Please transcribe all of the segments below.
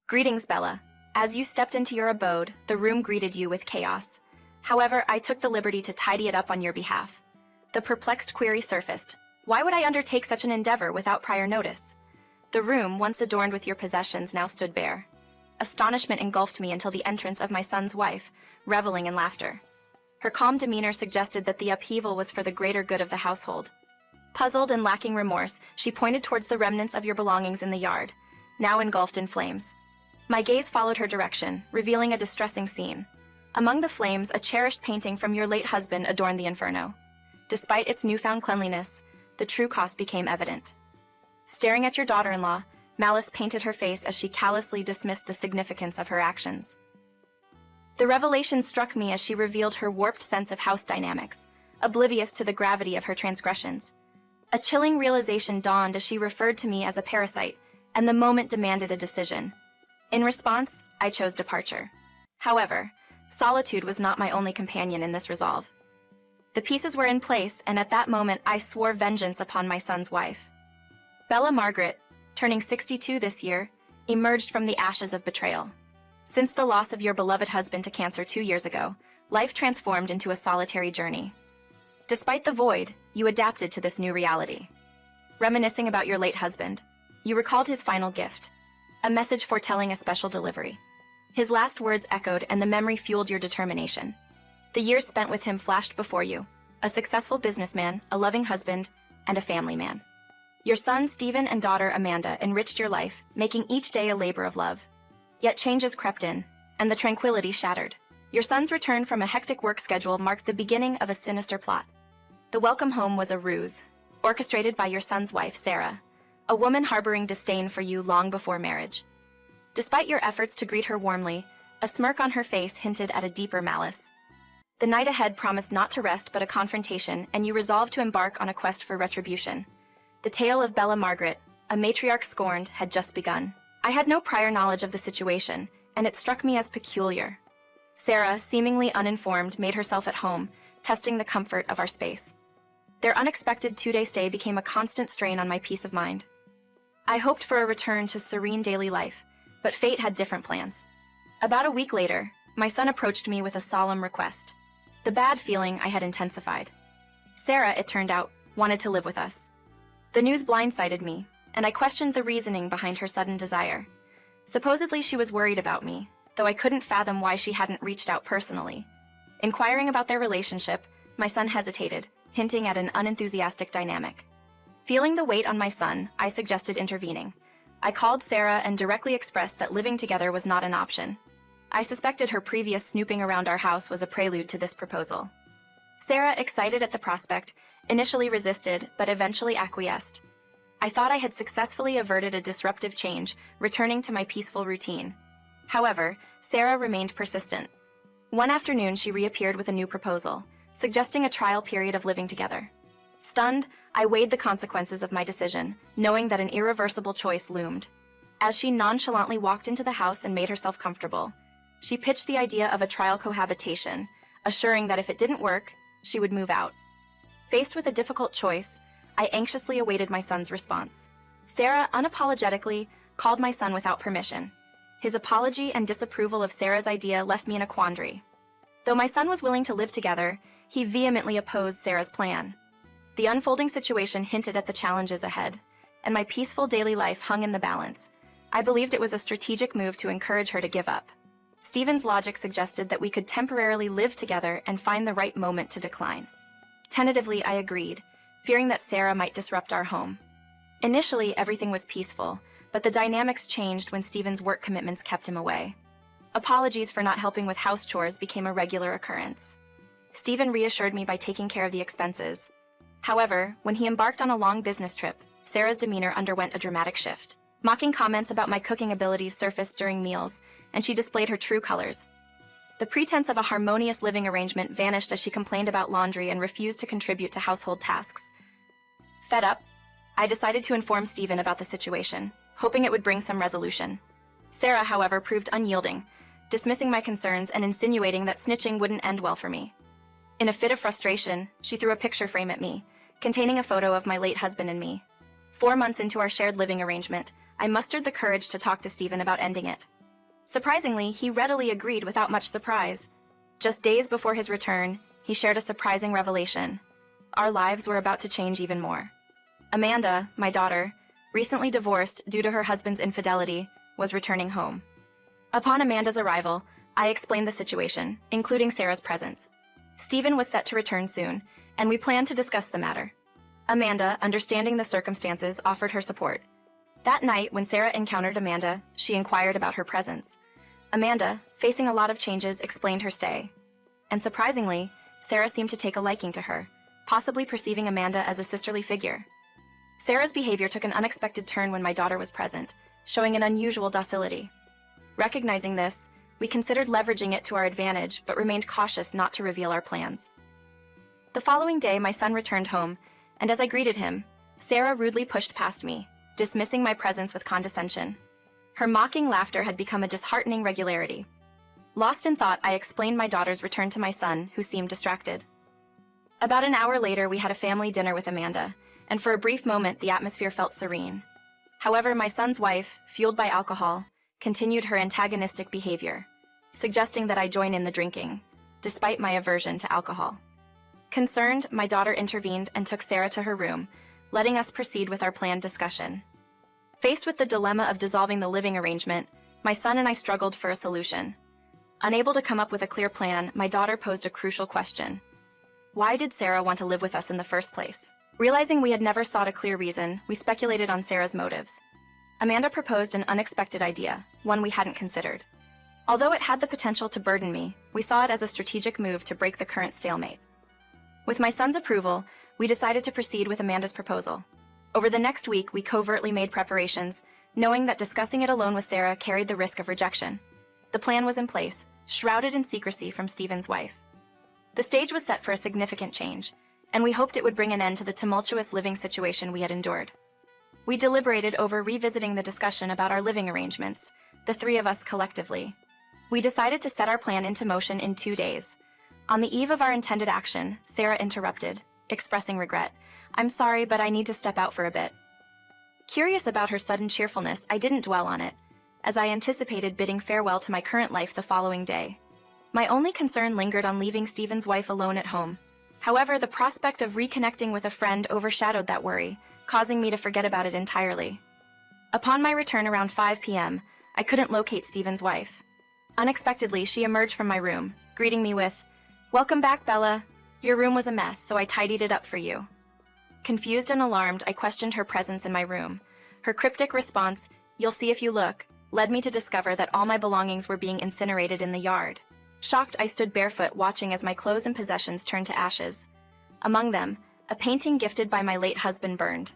Greetings, Bella. As you stepped into your abode, the room greeted you with chaos. However, I took the liberty to tidy it up on your behalf. The perplexed query surfaced. Why would I undertake such an endeavor without prior notice? The room, once adorned with your possessions, now stood bare. Astonishment engulfed me until the entrance of my son's wife, reveling in laughter. Her calm demeanor suggested that the upheaval was for the greater good of the household. Puzzled and lacking remorse, she pointed towards the remnants of your belongings in the yard, now engulfed in flames. My gaze followed her direction, revealing a distressing scene. Among the flames, a cherished painting from your late husband adorned the inferno. Despite its newfound cleanliness, the true cost became evident. Staring at your daughter-in-law, malice painted her face as she callously dismissed the significance of her actions. The revelation struck me as she revealed her warped sense of house dynamics, oblivious to the gravity of her transgressions. A chilling realization dawned as she referred to me as a parasite, and the moment demanded a decision. In response, I chose departure. However, solitude was not my only companion in this resolve. The pieces were in place, and at that moment I swore vengeance upon my son's wife. Bella Margaret, turning 62 this year, emerged from the ashes of betrayal. Since the loss of your beloved husband to cancer 2 years ago, life transformed into a solitary journey. Despite the void, you adapted to this new reality. Reminiscing about your late husband, you recalled his final gift, a message foretelling a special delivery. His last words echoed, and the memory fueled your determination. The years spent with him flashed before you, a successful businessman, a loving husband, and a family man. Your son Stephen and daughter Amanda enriched your life, making each day a labor of love. Yet changes crept in, and the tranquility shattered. Your son's return from a hectic work schedule marked the beginning of a sinister plot. The welcome home was a ruse, orchestrated by your son's wife, Sarah, a woman harboring disdain for you long before marriage. Despite your efforts to greet her warmly, a smirk on her face hinted at a deeper malice. The night ahead promised not to rest but a confrontation, and you resolved to embark on a quest for retribution. The tale of Bella Margaret, a matriarch scorned, had just begun. I had no prior knowledge of the situation, and it struck me as peculiar. Sarah, seemingly uninformed, made herself at home, testing the comfort of our space. Their unexpected 2-day stay became a constant strain on my peace of mind. I hoped for a return to serene daily life, but fate had different plans. About a week later, my son approached me with a solemn request. The bad feeling I had intensified. Sarah, it turned out, wanted to live with us. The news blindsided me, and I questioned the reasoning behind her sudden desire. Supposedly she was worried about me, though I couldn't fathom why she hadn't reached out personally. Inquiring about their relationship, my son hesitated, hinting at an unenthusiastic dynamic. Feeling the weight on my son, I suggested intervening. I called Sarah and directly expressed that living together was not an option. I suspected her previous snooping around our house was a prelude to this proposal. Sarah, excited at the prospect, initially resisted but eventually acquiesced. I thought I had successfully averted a disruptive change, returning to my peaceful routine. However, Sarah remained persistent. One afternoon she reappeared with a new proposal, suggesting a trial period of living together. Stunned, I weighed the consequences of my decision, knowing that an irreversible choice loomed. As she nonchalantly walked into the house and made herself comfortable, she pitched the idea of a trial cohabitation, assuring that if it didn't work, she would move out. Faced with a difficult choice, I anxiously awaited my son's response. Sarah unapologetically called my son without permission. His apology and disapproval of Sarah's idea left me in a quandary. Though my son was willing to live together, he vehemently opposed Sarah's plan. The unfolding situation hinted at the challenges ahead, and my peaceful daily life hung in the balance. I believed it was a strategic move to encourage her to give up. Stephen's logic suggested that we could temporarily live together and find the right moment to decline. Tentatively, I agreed, fearing that Sarah might disrupt our home. Initially, everything was peaceful, but the dynamics changed when Stephen's work commitments kept him away. Apologies for not helping with house chores became a regular occurrence. Stephen reassured me by taking care of the expenses. However, when he embarked on a long business trip, Sarah's demeanor underwent a dramatic shift. Mocking comments about my cooking abilities surfaced during meals, and she displayed her true colors. The pretense of a harmonious living arrangement vanished as she complained about laundry and refused to contribute to household tasks. Fed up, I decided to inform Stephen about the situation, hoping it would bring some resolution. Sarah, however, proved unyielding, dismissing my concerns and insinuating that snitching wouldn't end well for me. In a fit of frustration, she threw a picture frame at me, containing a photo of my late husband and me. 4 months into our shared living arrangement, I mustered the courage to talk to Stephen about ending it. Surprisingly, he readily agreed without much surprise. Just days before his return, he shared a surprising revelation. Our lives were about to change even more. Amanda, my daughter, recently divorced due to her husband's infidelity, was returning home. Upon Amanda's arrival, I explained the situation, including Sarah's presence. Stephen was set to return soon, and we planned to discuss the matter. Amanda, understanding the circumstances, offered her support. That night, when Sarah encountered Amanda, she inquired about her presence. Amanda, facing a lot of changes, explained her stay. And surprisingly, Sarah seemed to take a liking to her, possibly perceiving Amanda as a sisterly figure. Sarah's behavior took an unexpected turn when my daughter was present, showing an unusual docility. Recognizing this, we considered leveraging it to our advantage, but remained cautious not to reveal our plans. The following day, my son returned home, and as I greeted him, Sarah rudely pushed past me, dismissing my presence with condescension. Her mocking laughter had become a disheartening regularity. Lost in thought, I explained my daughter's return to my son, who seemed distracted. About an hour later, we had a family dinner with Amanda, and for a brief moment, the atmosphere felt serene. However, my son's wife, fueled by alcohol, continued her antagonistic behavior, suggesting that I join in the drinking, despite my aversion to alcohol. Concerned, my daughter intervened and took Sarah to her room, letting us proceed with our planned discussion. Faced with the dilemma of dissolving the living arrangement, my son and I struggled for a solution. Unable to come up with a clear plan, my daughter posed a crucial question. Why did Sarah want to live with us in the first place? Realizing we had never sought a clear reason, we speculated on Sarah's motives. Amanda proposed an unexpected idea, one we hadn't considered. Although it had the potential to burden me, we saw it as a strategic move to break the current stalemate. With my son's approval, we decided to proceed with Amanda's proposal. Over the next week, we covertly made preparations, knowing that discussing it alone with Sarah carried the risk of rejection. The plan was in place, shrouded in secrecy from Stephen's wife. The stage was set for a significant change, and we hoped it would bring an end to the tumultuous living situation we had endured. We deliberated over revisiting the discussion about our living arrangements, the three of us collectively. We decided to set our plan into motion in 2 days. On the eve of our intended action, Sarah interrupted, expressing regret. "I'm sorry, but I need to step out for a bit." Curious about her sudden cheerfulness, I didn't dwell on it, as I anticipated bidding farewell to my current life the following day. My only concern lingered on leaving Stephen's wife alone at home. However, the prospect of reconnecting with a friend overshadowed that worry, causing me to forget about it entirely. Upon my return around 5 p.m., I couldn't locate Stephen's wife. Unexpectedly, she emerged from my room, greeting me with, "Welcome back, Bella. Your room was a mess, so I tidied it up for you." Confused and alarmed, I questioned her presence in my room. Her cryptic response, "You'll see if you look," led me to discover that all my belongings were being incinerated in the yard. Shocked, I stood barefoot, watching as my clothes and possessions turned to ashes. Among them, a painting gifted by my late husband burned.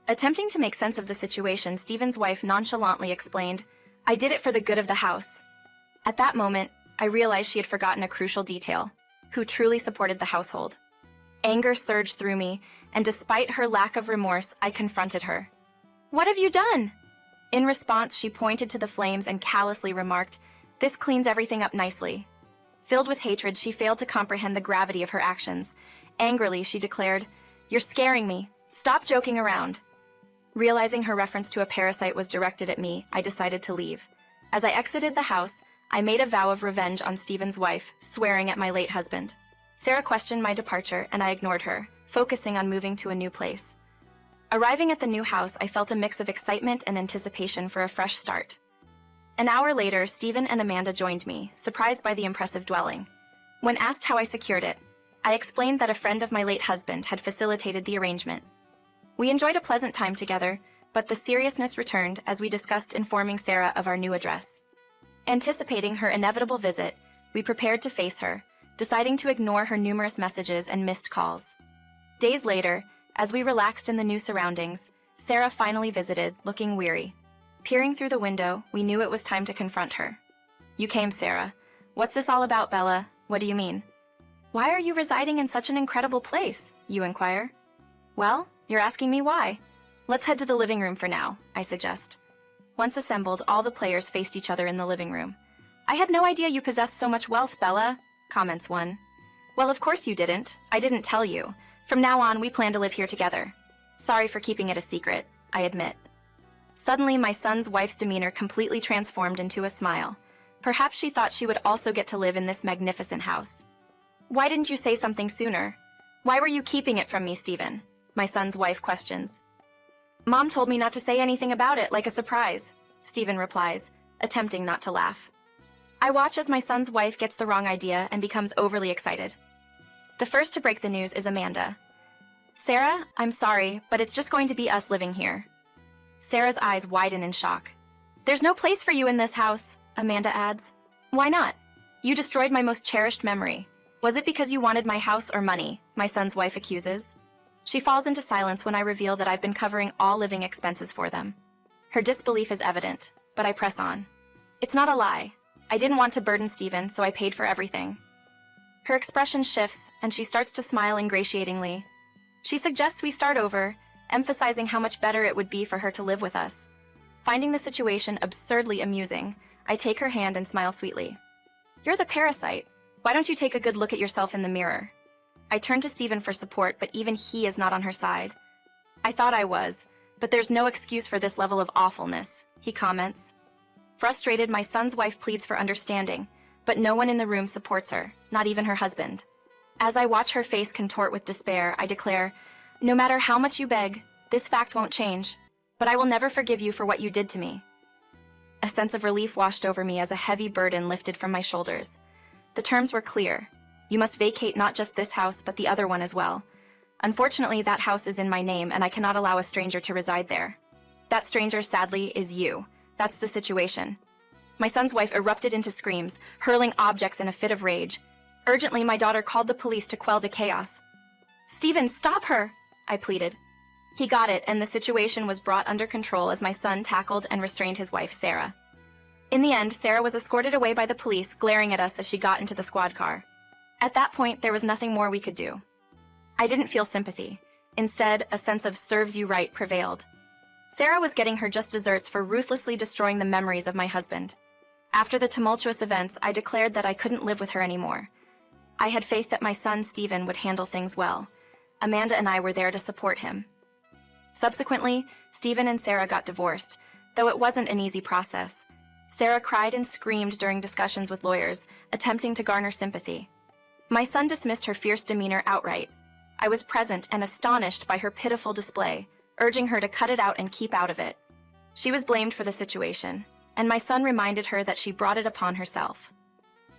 Attempting to make sense of the situation, Stephen's wife nonchalantly explained, "I did it for the good of the house." At that moment, I realized she had forgotten a crucial detail: who truly supported the household. Anger surged through me, and despite her lack of remorse, I confronted her. "What have you done?" In response, she pointed to the flames and callously remarked, "This cleans everything up nicely." Filled with hatred, she failed to comprehend the gravity of her actions. Angrily, she declared, "You're scaring me. Stop joking around." Realizing her reference to a parasite was directed at me, I decided to leave. As I exited the house, I made a vow of revenge on Stephen's wife, swearing at my late husband. Sarah questioned my departure, and I ignored her, focusing on moving to a new place. Arriving at the new house, I felt a mix of excitement and anticipation for a fresh start. An hour later, Stephen and Amanda joined me, surprised by the impressive dwelling. When asked how I secured it, I explained that a friend of my late husband had facilitated the arrangement. We enjoyed a pleasant time together, but the seriousness returned as we discussed informing Sarah of our new address. Anticipating her inevitable visit, we prepared to face her, deciding to ignore her numerous messages and missed calls. Days later, as we relaxed in the new surroundings, Sarah finally visited, looking weary. Peering through the window, we knew it was time to confront her. "You came, Sarah. What's this all about, Bella? What do you mean?" "Why are you residing in such an incredible place?" you inquire. "Well, you're asking me why. Let's head to the living room for now," I suggest. Once assembled, all the players faced each other in the living room. "I had no idea you possessed so much wealth, Bella," comments one. "Well, of course you didn't. I didn't tell you. From now on, we plan to live here together." "Sorry for keeping it a secret," I admit. Suddenly, my son's wife's demeanor completely transformed into a smile. Perhaps she thought she would also get to live in this magnificent house. Why didn't you say something sooner? Why were you keeping it from me, Stephen? My son's wife questions. Mom told me not to say anything about it, like a surprise, Stephen replies, attempting not to laugh. I watch as my son's wife gets the wrong idea and becomes overly excited. The first to break the news is Amanda. Sarah, I'm sorry, but it's just going to be us living here. Sarah's eyes widen in shock. There's no place for you in this house, Amanda adds. Why not? You destroyed my most cherished memory. Was it because you wanted my house or money? My son's wife accuses. She falls into silence when I reveal that I've been covering all living expenses for them. Her disbelief is evident, but I press on. It's not a lie. I didn't want to burden Stephen, so I paid for everything. Her expression shifts, and she starts to smile ingratiatingly. She suggests we start over, emphasizing how much better it would be for her to live with us. Finding the situation absurdly amusing, I take her hand and smile sweetly. You're the parasite. Why don't you take a good look at yourself in the mirror? I turn to Stephen for support, but even he is not on her side. I thought I was, but there's no excuse for this level of awfulness, he comments. Frustrated, my son's wife pleads for understanding, but no one in the room supports her, not even her husband. As I watch her face contort with despair, I declare, no matter how much you beg, this fact won't change, but I will never forgive you for what you did to me. A sense of relief washed over me as a heavy burden lifted from my shoulders. The terms were clear. You must vacate not just this house, but the other one as well. Unfortunately, that house is in my name, and I cannot allow a stranger to reside there. That stranger, sadly, is you. That's the situation. My son's wife erupted into screams, hurling objects in a fit of rage. Urgently, my daughter called the police to quell the chaos. Stephen, stop her, I pleaded. He got it, and the situation was brought under control as my son tackled and restrained his wife, Sarah. In the end, Sarah was escorted away by the police, glaring at us as she got into the squad car. At that point, there was nothing more we could do. I didn't feel sympathy. Instead, a sense of serves you right prevailed. Sarah was getting her just desserts for ruthlessly destroying the memories of my husband. After the tumultuous events, I declared that I couldn't live with her anymore. I had faith that my son, Stephen, would handle things well. Amanda and I were there to support him. Subsequently, Stephen and Sarah got divorced, though it wasn't an easy process. Sarah cried and screamed during discussions with lawyers, attempting to garner sympathy. My son dismissed her fierce demeanor outright. I was present and astonished by her pitiful display, urging her to cut it out and keep out of it. She was blamed for the situation, and my son reminded her that she brought it upon herself.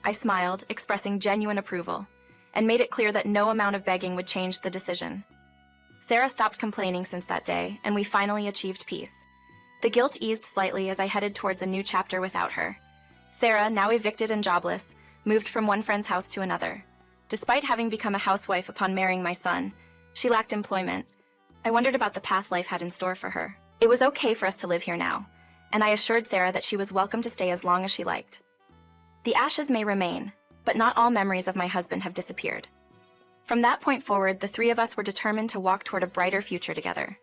I smiled, expressing genuine approval, and made it clear that no amount of begging would change the decision. Sarah stopped complaining since that day, and we finally achieved peace. The guilt eased slightly as I headed towards a new chapter without her. Sarah, now evicted and jobless, moved from one friend's house to another. Despite having become a housewife upon marrying my son, she lacked employment. I wondered about the path life had in store for her. It was okay for us to live here now, and I assured Sarah that she was welcome to stay as long as she liked. The ashes may remain, but not all memories of my husband have disappeared. From that point forward, the three of us were determined to walk toward a brighter future together.